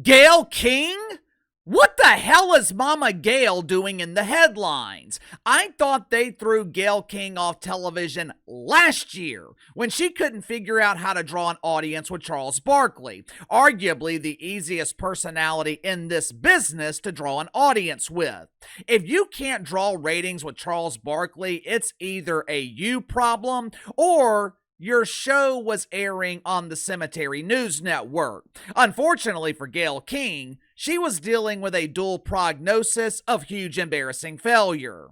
Gayle King? What the hell is Mama Gayle doing in the headlines? I thought they threw Gayle King off television last year when she couldn't figure out how to draw an audience with Charles Barkley, arguably the easiest personality in this business to draw an audience with. If you can't draw ratings with Charles Barkley, it's either a you problem or your show was airing on the Cemetery News Network. Unfortunately for Gayle King, she was dealing with a dual prognosis of huge embarrassing failure.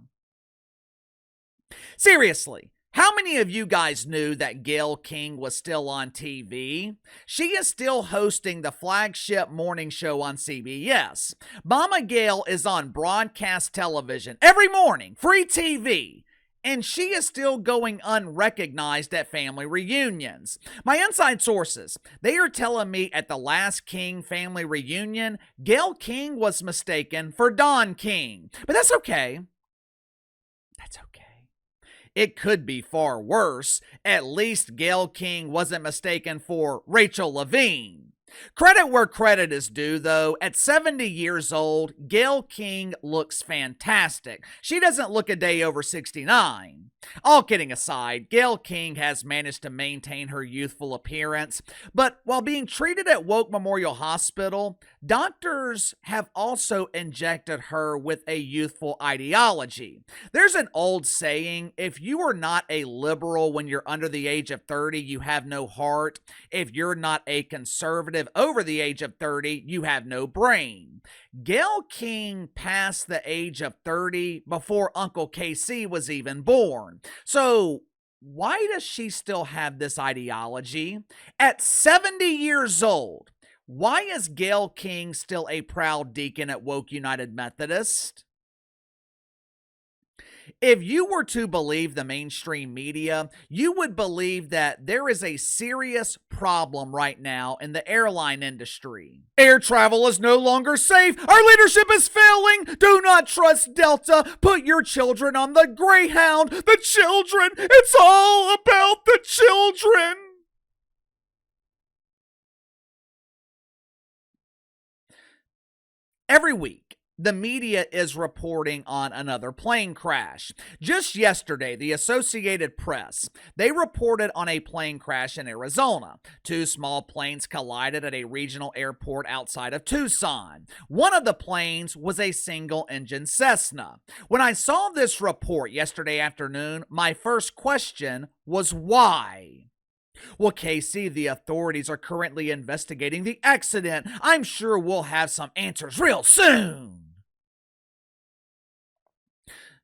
Seriously, how many of you guys knew that Gayle King was still on TV? She is still hosting the flagship morning show on CBS. Mama Gayle is on broadcast television every morning, free TV. And she is still going unrecognized at family reunions. My inside sources, they are telling me at the last King family reunion, Gayle King was mistaken for Don King. But that's okay. That's okay. It could be far worse. At least Gayle King wasn't mistaken for Rachel Levine. Credit where credit is due, though. At 70 years old, Gayle King looks fantastic. She doesn't look a day over 69. All kidding aside, Gayle King has managed to maintain her youthful appearance, but while being treated at Woke Memorial Hospital, doctors have also injected her with a youthful ideology. There's an old saying, if you are not a liberal when you're under the age of 30, you have no heart. If you're not a conservative over the age of 30, you have no brain. Gayle King passed the age of 30 before Uncle KC was even born. So why does she still have this ideology? At 70 years old, why is Gayle King still a proud deacon at Woke United Methodist? If you were to believe the mainstream media, you would believe that there is a serious problem right now in the airline industry. Air travel is no longer safe. Our leadership is failing. Do not trust Delta. Put your children on the Greyhound. The children. It's all about the children. Every week, the media is reporting on another plane crash. Just yesterday, the Associated Press, they reported on a plane crash in Arizona. Two small planes collided at a regional airport outside of Tucson. One of the planes was a single-engine Cessna. When I saw this report yesterday afternoon, my first question was why? Well, KC, the authorities are currently investigating the accident. I'm sure we'll have some answers real soon.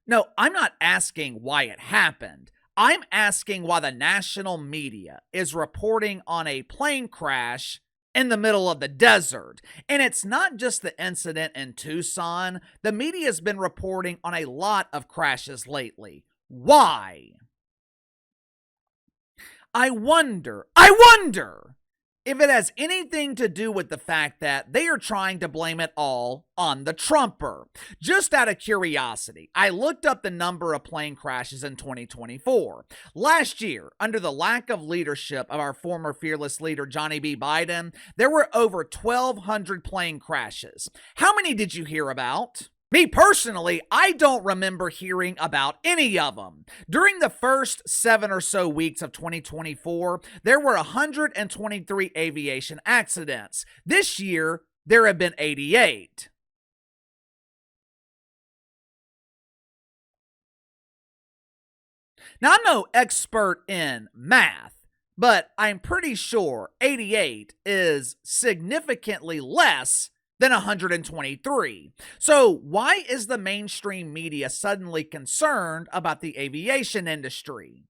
No, I'm not asking why it happened. I'm asking why the national media is reporting on a plane crash in the middle of the desert. And it's not just the incident in Tucson. The media has been reporting on a lot of crashes lately. Why? I wonder if it has anything to do with the fact that they are trying to blame it all on the Trumper. Just out of curiosity, I looked up the number of plane crashes in 2024. Last year, under the lack of leadership of our former fearless leader Johnny B. Biden, there were over 1,200 plane crashes. How many did you hear about? Me personally, I don't remember hearing about any of them. During the first 7 or so weeks of 2024, there were 123 aviation accidents. This year, there have been 88. Now, I'm no expert in math, but I'm pretty sure 88 is significantly less than 123. So why is the mainstream media suddenly concerned about the aviation industry?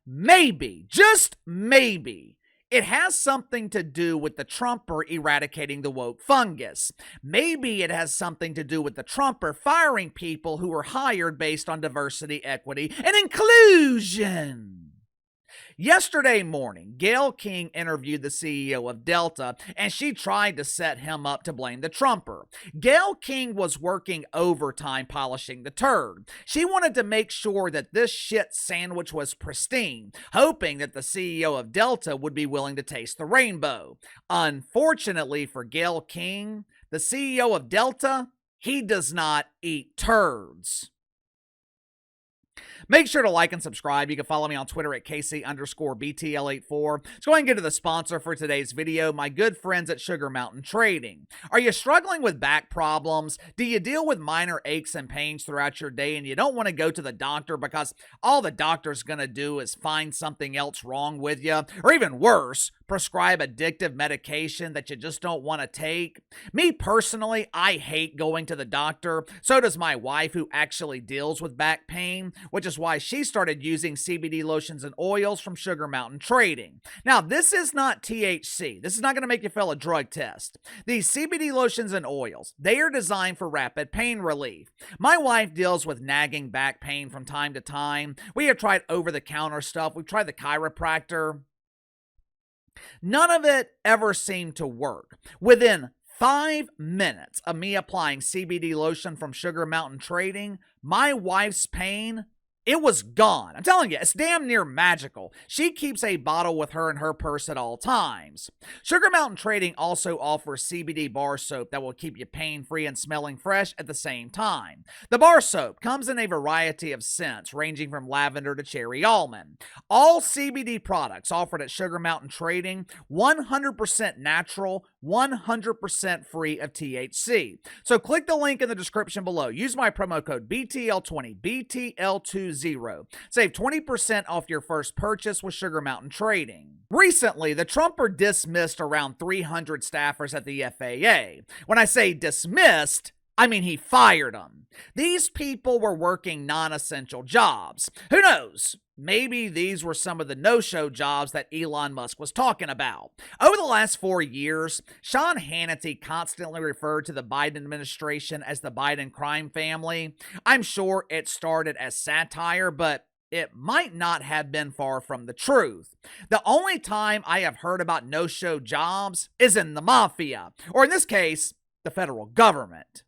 Maybe, just maybe, it has something to do with the Trumper eradicating the woke fungus. Maybe it has something to do with the Trumper firing people who were hired based on diversity, equity, and inclusion. Yesterday morning, Gayle King interviewed the CEO of Delta, and she tried to set him up to blame the Trumper. Gayle King was working overtime polishing the turd. She wanted to make sure that this shit sandwich was pristine, hoping that the CEO of Delta would be willing to taste the rainbow. Unfortunately for Gayle King, the CEO of Delta, he does not eat turds. Make sure to like and subscribe. You can follow me on Twitter at KC_BTL84. Let's go ahead and get to the sponsor for today's video, my good friends at Sugar Mountain Trading. Are you struggling with back problems? Do you deal with minor aches and pains throughout your day and you don't want to go to the doctor because all the doctor's going to do is find something else wrong with you? Or even worse, prescribe addictive medication that you just don't want to take? Me personally, I hate going to the doctor. So does my wife, who actually deals with back pain, which is why she started using CBD lotions and oils from Sugar Mountain Trading. Now, this is not THC. This is not going to make you fail a drug test. These CBD lotions and oils, they are designed for rapid pain relief. My wife deals with nagging back pain from time to time. We have tried over-the-counter stuff. We've tried the chiropractor. None of it ever seemed to work. Within 5 minutes of me applying CBD lotion from Sugar Mountain Trading, my wife's pain, it was gone. I'm telling you, it's damn near magical. She keeps a bottle with her in her purse at all times. Sugar Mountain Trading also offers CBD bar soap that will keep you pain-free and smelling fresh at the same time. The bar soap comes in a variety of scents, ranging from lavender to cherry almond. All CBD products offered at Sugar Mountain Trading, 100% natural, 100% free of THC. So click the link in the description below. Use my promo code BTL20, BTL20. Save 20% off your first purchase with Sugar Mountain Trading. Recently, the Trumper dismissed around 300 staffers at the FAA. When I say dismissed, I mean he fired them. These people were working non-essential jobs. Who knows? Maybe these were some of the no-show jobs that Elon Musk was talking about. Over the last 4 years, Sean Hannity constantly referred to the Biden administration as the Biden crime family. I'm sure it started as satire, but it might not have been far from the truth. The only time I have heard about no-show jobs is in the mafia, or in this case, the federal government.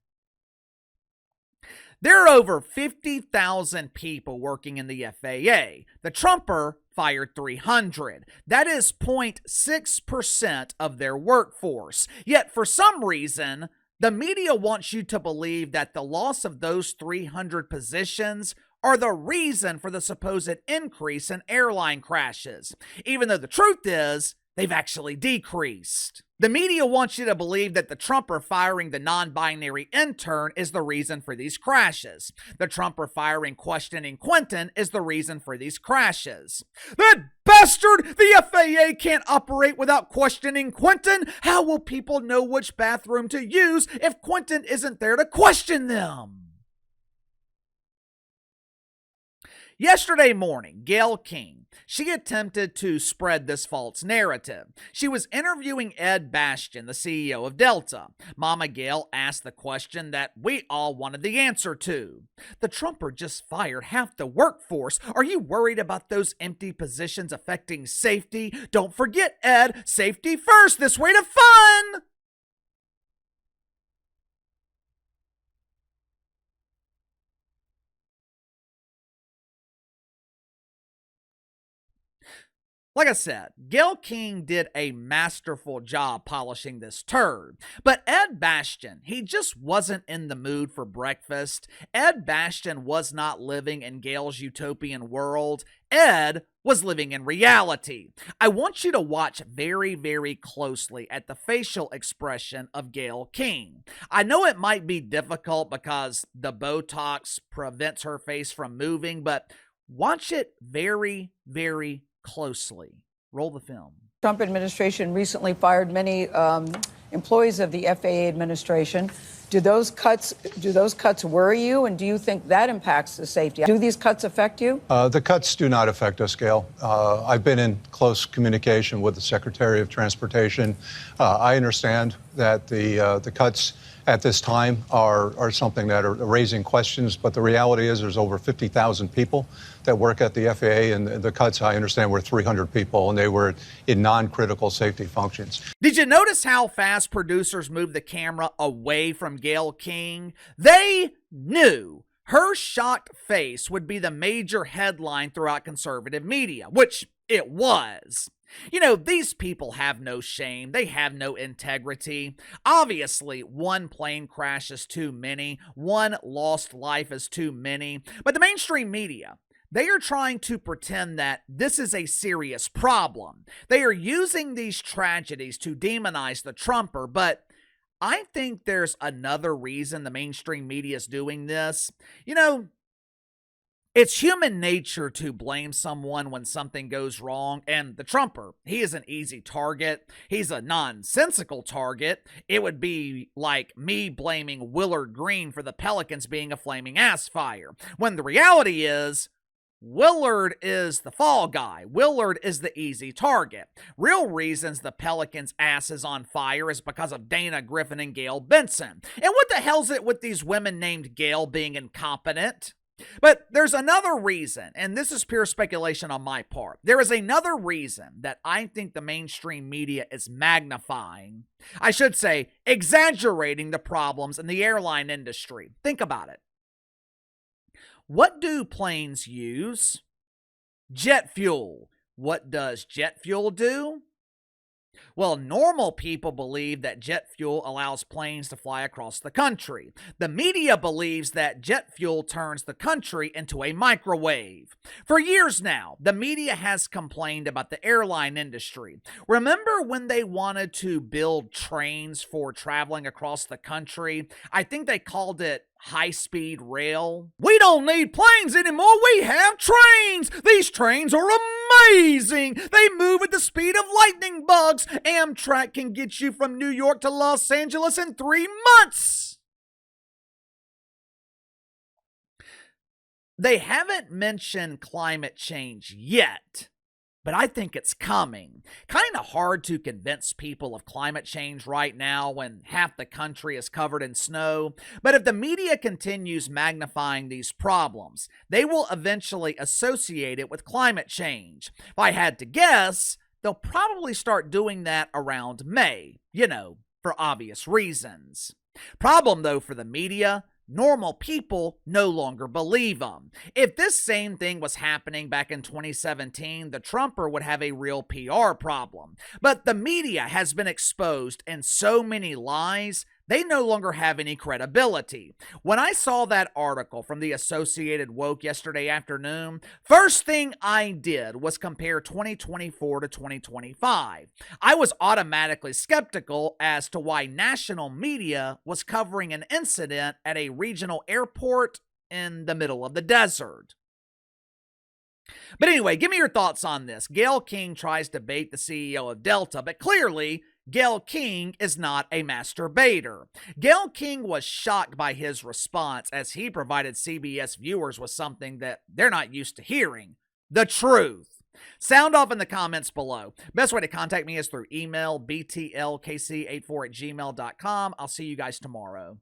There are over 50,000 people working in the FAA. The Trumper fired 300. That is 0.6% of their workforce. Yet, for some reason, the media wants you to believe that the loss of those 300 positions are the reason for the supposed increase in airline crashes, even though the truth is, they've actually decreased. The media wants you to believe that the Trumper firing the non-binary intern is the reason for these crashes. The Trumper firing questioning Quentin is the reason for these crashes. That bastard! The FAA can't operate without questioning Quentin! How will people know which bathroom to use if Quentin isn't there to question them? Yesterday morning, Gayle King, she attempted to spread this false narrative. She was interviewing Ed Bastian, the CEO of Delta. Mama Gayle asked the question that we all wanted the answer to. The Trumper just fired half the workforce. Are you worried about those empty positions affecting safety? Don't forget, Ed, safety first, this way to fun! Like I said, Gayle King did a masterful job polishing this turd. But Ed Bastian, he just wasn't in the mood for breakfast. Ed Bastian was not living in Gayle's utopian world. Ed was living in reality. I want you to watch very, very closely at the facial expression of Gayle King. I know it might be difficult because the Botox prevents her face from moving, but watch it very, very closely. Roll the film. Trump administration recently fired many employees of the FAA administration. Do those cuts worry you, and do you think that impacts the safety? Do these cuts affect you? The cuts do not affect us, Gail. I've been in close communication with the Secretary of Transportation. I understand that the cuts at this time are something that are raising questions. But the reality is there's over 50,000 people that work at the FAA, and the cuts, I understand, were 300 people, and they were in non-critical safety functions. Did you notice how fast producers moved the camera away from Gayle King? They knew her shocked face would be the major headline throughout conservative media, which it was. You know, these people have no shame. They have no integrity. Obviously, one plane crash is too many. One lost life is too many. But the mainstream media, they are trying to pretend that this is a serious problem. They are using these tragedies to demonize the Trumper, but I think there's another reason the mainstream media is doing this. You know, it's human nature to blame someone when something goes wrong, and the Trumper, he is an easy target. He's a nonsensical target. It would be like me blaming Willard Green for the Pelicans being a flaming ass fire, when the reality is Willard is the fall guy. Willard is the easy target. Real reasons the Pelicans' ass is on fire is because of Dana Griffin and Gail Benson. And what the hell's it with these women named Gail being incompetent? But there's another reason, and this is pure speculation on my part. There is another reason that I think the mainstream media is magnifying, I should say, exaggerating the problems in the airline industry. Think about it. What do planes use? Jet fuel. What does jet fuel do? Well, normal people believe that jet fuel allows planes to fly across the country. The media believes that jet fuel turns the country into a microwave. For years now, the media has complained about the airline industry. Remember when they wanted to build trains for traveling across the country? I think they called it high-speed rail. We don't need planes anymore. We have trains. These trains are amazing. They move at the speed of lightning bugs. Amtrak can get you from New York to Los Angeles in 3 months. They haven't mentioned climate change yet, but I think it's coming. Kind of hard to convince people of climate change right now when half the country is covered in snow. But if the media continues magnifying these problems, they will eventually associate it with climate change. If I had to guess, they'll probably start doing that around May, for obvious reasons. Problem though for the media, normal people no longer believe them. If this same thing was happening back in 2017, the Trumper would have a real PR problem. But the media has been exposed in so many lies, they no longer have any credibility. When I saw that article from the Associated Woke yesterday afternoon, first thing I did was compare 2024 to 2025. I was automatically skeptical as to why national media was covering an incident at a regional airport in the middle of the desert. But anyway, give me your thoughts on this. Gayle King tries to bait the CEO of Delta, but clearly Gayle King is not a master baiter. Gayle King was shocked by his response as he provided CBS viewers with something that they're not used to hearing: the truth. Sound off in the comments below. Best way to contact me is through email, btlkc84@gmail.com. I'll see you guys tomorrow.